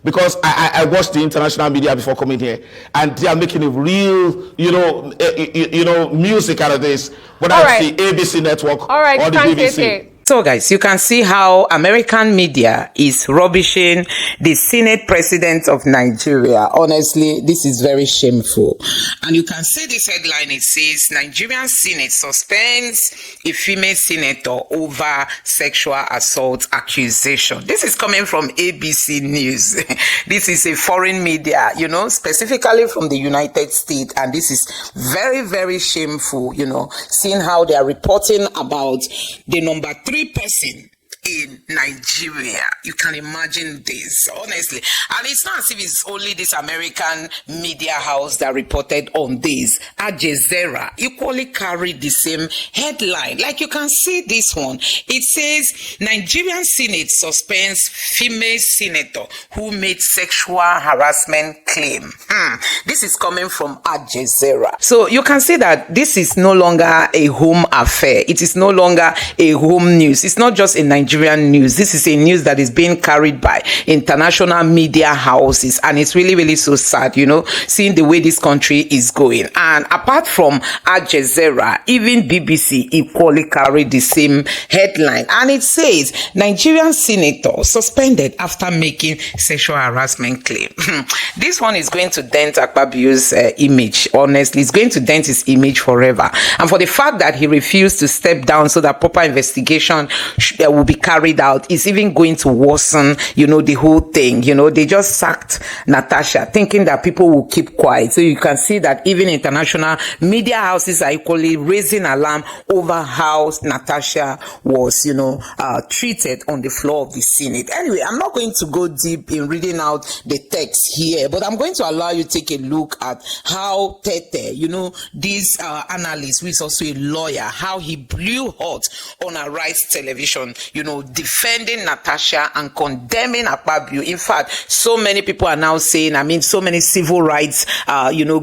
because I watched the international media before coming here, and they are making a real, music out of this. Whether it's the ABC network or the BBC. So guys, you can see how American media is rubbishing the Senate President of Nigeria. Honestly, this is very shameful. And you can see this headline. It says, Nigerian Senate suspends a female senator over sexual assault accusation. This is coming from ABC News. This is a foreign media, specifically from the United States. And this is very, very shameful, seeing how they are reporting about the number 3 person in Nigeria. You can imagine this, honestly. And it's not as if it's only this American media house that reported on this. Al Jazeera equally carried the same headline. Like you can see this one. It says, Nigerian Senate suspends female senator who made sexual harassment claim. This is coming from Al Jazeera. So you can see that this is no longer a home affair. It is no longer a home news. It's not just a Nigerian news. This is a news that is being carried by international media houses, and it's really, really so sad, seeing the way this country is going. And apart from Al Jazeera, even BBC equally carried the same headline, and it says Nigerian senator suspended after making sexual harassment claim. This one is going to dent Akpabio's image. Honestly, it's going to dent his image forever. And for the fact that he refused to step down so that proper investigation will be carried out, is even going to worsen, the whole thing. They just sacked Natasha, thinking that people will keep quiet. So you can see that even international media houses are equally raising alarm over how Natasha was, treated on the floor of the Senate. Anyway, I'm not going to go deep in reading out the text here, but I'm going to allow you to take a look at how Tete, this analyst, who is also a lawyer, how he blew hot on Arise Television, defending Natasha and condemning Akpabio. In fact, so many people are now saying, so many civil rights,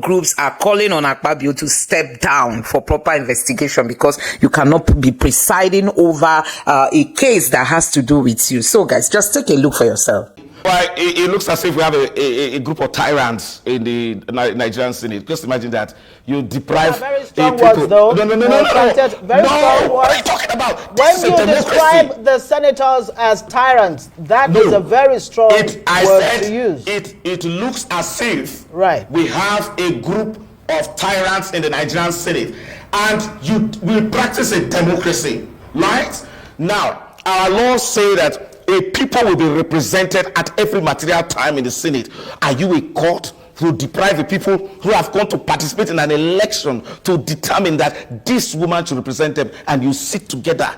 groups are calling on Akpabio to step down for proper investigation, because you cannot be presiding over a case that has to do with you. So guys, just take a look for yourself. Well, it looks as if we have a group of tyrants in the Nigerian Senate. Just imagine that you deprive very strong words, though. No. Very strong words. What are you talking about? When you describe the senators as tyrants, that is a very strong word to use. It looks as if we have a group of tyrants in the Nigerian Senate, and we practice a democracy, right? Now, our laws say that a people will be represented at every material time in the Senate. Are you a court who deprive the people who have gone to participate in an election to determine that this woman should represent them, and you sit together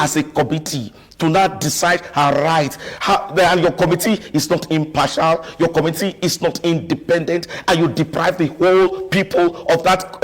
as a committee to not decide her right? And your committee is not impartial, your committee is not independent, and you deprive the whole people of that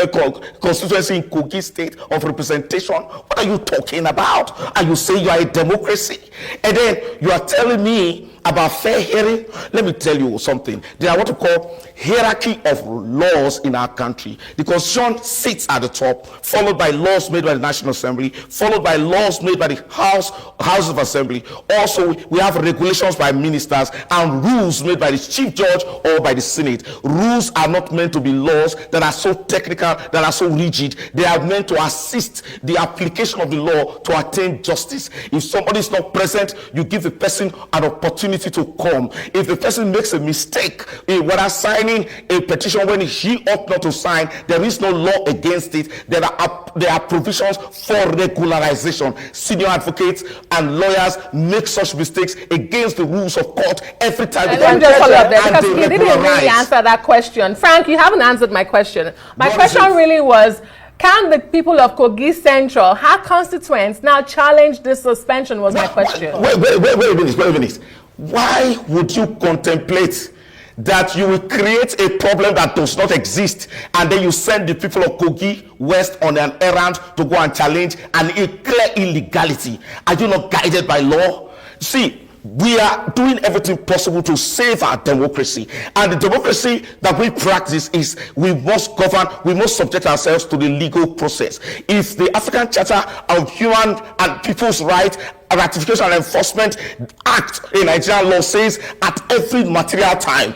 constituency in Kogi State of representation. What are you talking about? And you say you are a democracy, and then you are telling me about fair hearing? Let me tell you something. There are what we call hierarchy of laws in our country. The Constitution sits at the top, followed by laws made by the National Assembly, followed by laws made by the House of Assembly. Also, we have regulations by ministers and rules made by the Chief Judge or by the Senate. Rules are not meant to be laws that are so technical, that are so rigid. They are meant to assist the application of the law to attain justice. If somebody is not present, you give the person an opportunity to come. If the person makes a mistake, whether signing a petition when he ought not to sign, there is no law against it. There are provisions for regularization. Senior advocates and lawyers make such mistakes against the rules of court every time. Let me just follow up there, because you didn't really answer that question. Frank, you haven't answered my question. My question really was, can the people of Kogi Central, her constituents, now challenge this suspension? Was my question. Wait a minute. Why would you contemplate that you will create a problem that does not exist, and then you send the people of Kogi West on an errand to go and challenge a clear illegality? Are you not guided by law? See, we are doing everything possible to save our democracy. And the democracy that we practice is we must govern, we must subject ourselves to the legal process. If the African Charter of Human and People's Rights Ratification and Enforcement Act in Nigerian law says at every material time,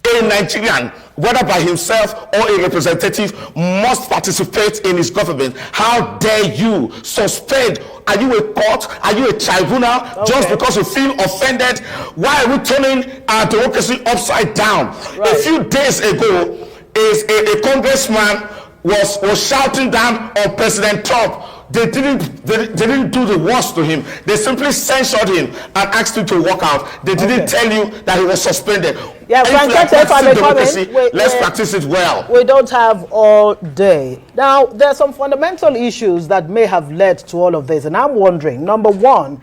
a Nigerian, whether by himself or a representative, must participate in his government. How dare you suspend? Are you a court? Are you a tribunal? Okay. Just because you feel offended? Why are we turning our democracy upside down? Right. A few days ago, a congressman was shouting down on President Trump. They didn't do the worst to him. They simply censured him and asked him to walk out. They didn't tell you that he was suspended. Yeah, Frank, let's practice it well. We don't have all day. Now, there are some fundamental issues that may have led to all of this, and I'm wondering, number one,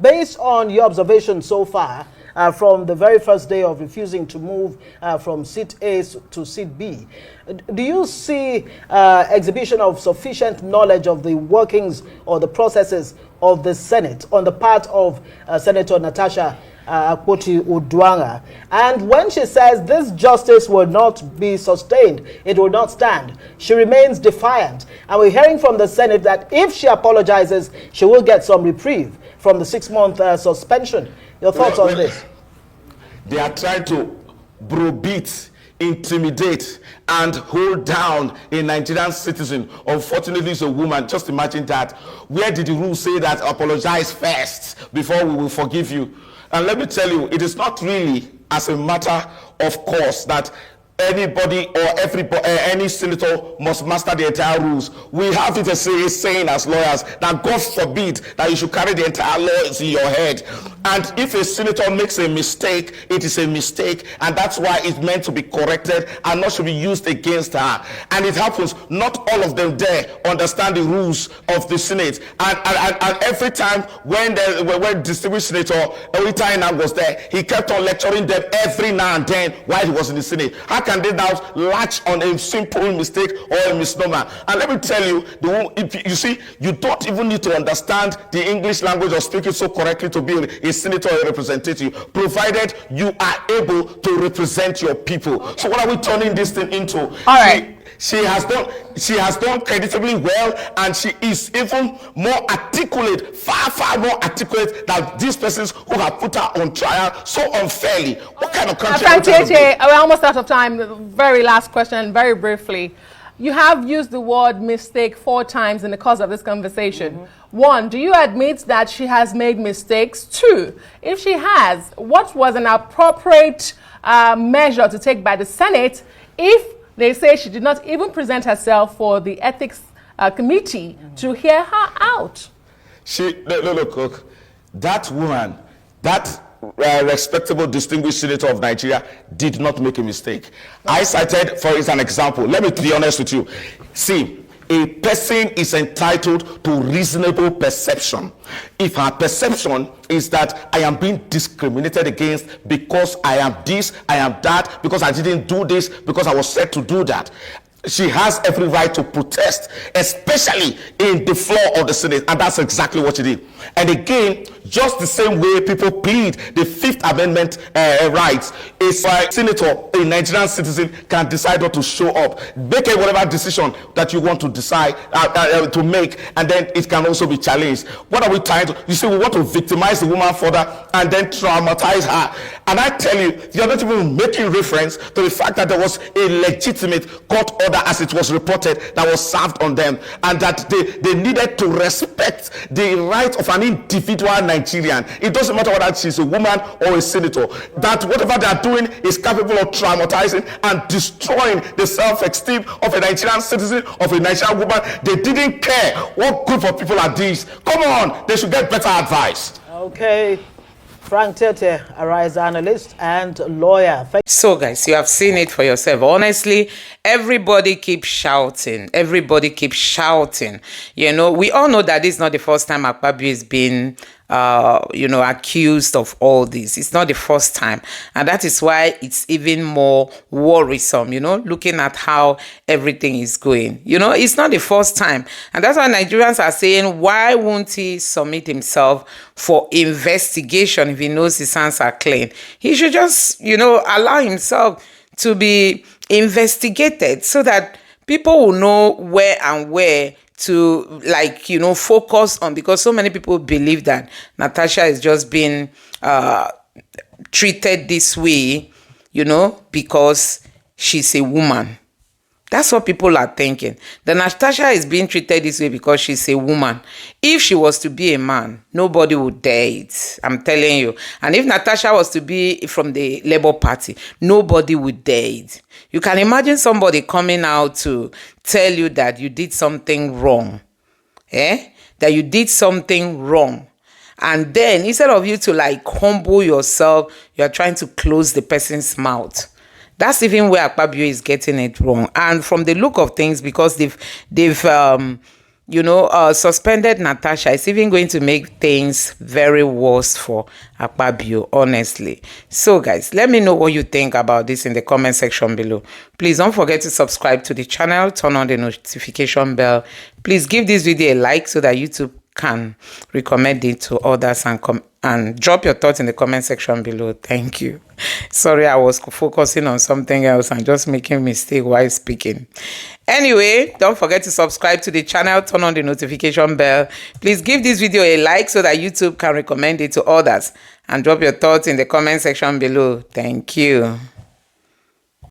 based on your observation so far, from the very first day of refusing to move from seat A to seat B, do you see exhibition of sufficient knowledge of the workings or the processes of the Senate on the part of Senator Natasha Akpabio? And when she says this justice will not be sustained, it will not stand, she remains defiant. And we're hearing from the Senate that if she apologizes, she will get some reprieve from the 6-month suspension. Your thoughts on this? They are trying to browbeat, intimidate, and hold down a Nigerian citizen. Unfortunately, it's a woman. Just imagine that. Where did the rule say that apologize first before we will forgive you? And let me tell you, it is not really as a matter of course that anybody or any senator must master the entire rules. We have it as a saying as lawyers that God forbid that you should carry the entire laws in your head. And if a senator makes a mistake, it is a mistake, and that's why it's meant to be corrected and not should be used against her. And it happens, not all of them there understand the rules of the Senate. And every time when distinguished Senator Owita was there, he kept on lecturing them every now and then while he was in the Senate. How can they now latch on a simple mistake or a misnomer? And let me tell you, you see, you don't even need to understand the English language or speak it so correctly to be a senator or a representative, provided you are able to represent your people. So what are we turning this thing into? All right. She has done creditably well, and she is even more articulate, far more articulate than these persons who have put her on trial so unfairly. What kind of country? We're almost out of time. The very last question, very briefly. You have used the word mistake 4 times in the course of this conversation. Mm-hmm. 1, do you admit that she has made mistakes? 2, if she has, what was an appropriate measure to take by the Senate if they say she did not even present herself for the ethics committee to hear her out? Look, that woman, that respectable, distinguished senator of Nigeria did not make a mistake. I cited for an example. Let me be honest with you. See, a person is entitled to reasonable perception. If her perception is that I am being discriminated against because I am this, I am that, because I didn't do this, because I was said to do that, she has every right to protest, especially in the floor of the Senate, and that's exactly what she did. And again, just the same way people plead the Fifth Amendment rights, a senator, a Nigerian citizen, can decide not to show up, make whatever decision that you want to decide to make, and then it can also be challenged. What are we trying to? You see, we want to victimize the woman further and then traumatize her. And I tell you, you're not even making reference to the fact that there was a legitimate court order, as it was reported, that was served on them, and that they needed to respect the right of an individual Nigerian. It doesn't matter whether she's a woman or a senator, that whatever they are doing is capable of traumatizing and destroying the self-esteem of a Nigerian citizen, of a Nigerian woman. They didn't care. What group of people are these? Come on, they should get better advice. Okay. Frank Tete, a rights analyst and lawyer. So guys, you have seen it for yourself. Honestly, everybody keeps shouting. Everybody keeps shouting. You know, we all know that this is not the first time Akpabio is being accused of all this. It's not the first time. And that is why it's even more worrisome, looking at how everything is going. It's not the first time. And that's why Nigerians are saying, why won't he submit himself for investigation if he knows his hands are clean? He should just, allow himself to be investigated so that people will know where to focus on, because so many people believe that Natasha is just being treated this way, because she's a woman. That's what people are thinking. That Natasha is being treated this way because she's a woman. If she was to be a man, nobody would dare it. I'm telling you. And if Natasha was to be from the Labour Party, nobody would dare it. You can imagine somebody coming out to tell you that you did something wrong. That you did something wrong. And then instead of you to humble yourself, you are trying to close the person's mouth. That's even where Akpabio is getting it wrong. And from the look of things, because they've suspended Natasha, it's even going to make things very worse for Akpabio, honestly. So guys, let me know what you think about this in the comment section below. Please don't forget to subscribe to the channel, turn on the notification bell. Please give this video a like so that YouTube can recommend it to others, and drop your thoughts in the comment section below. Thank you. Sorry, I was focusing on something else and just making a mistake while speaking. Anyway, don't forget to subscribe to the channel, turn on the notification bell. Please give this video a like so that YouTube can recommend it to others, and drop your thoughts in the comment section below. Thank you.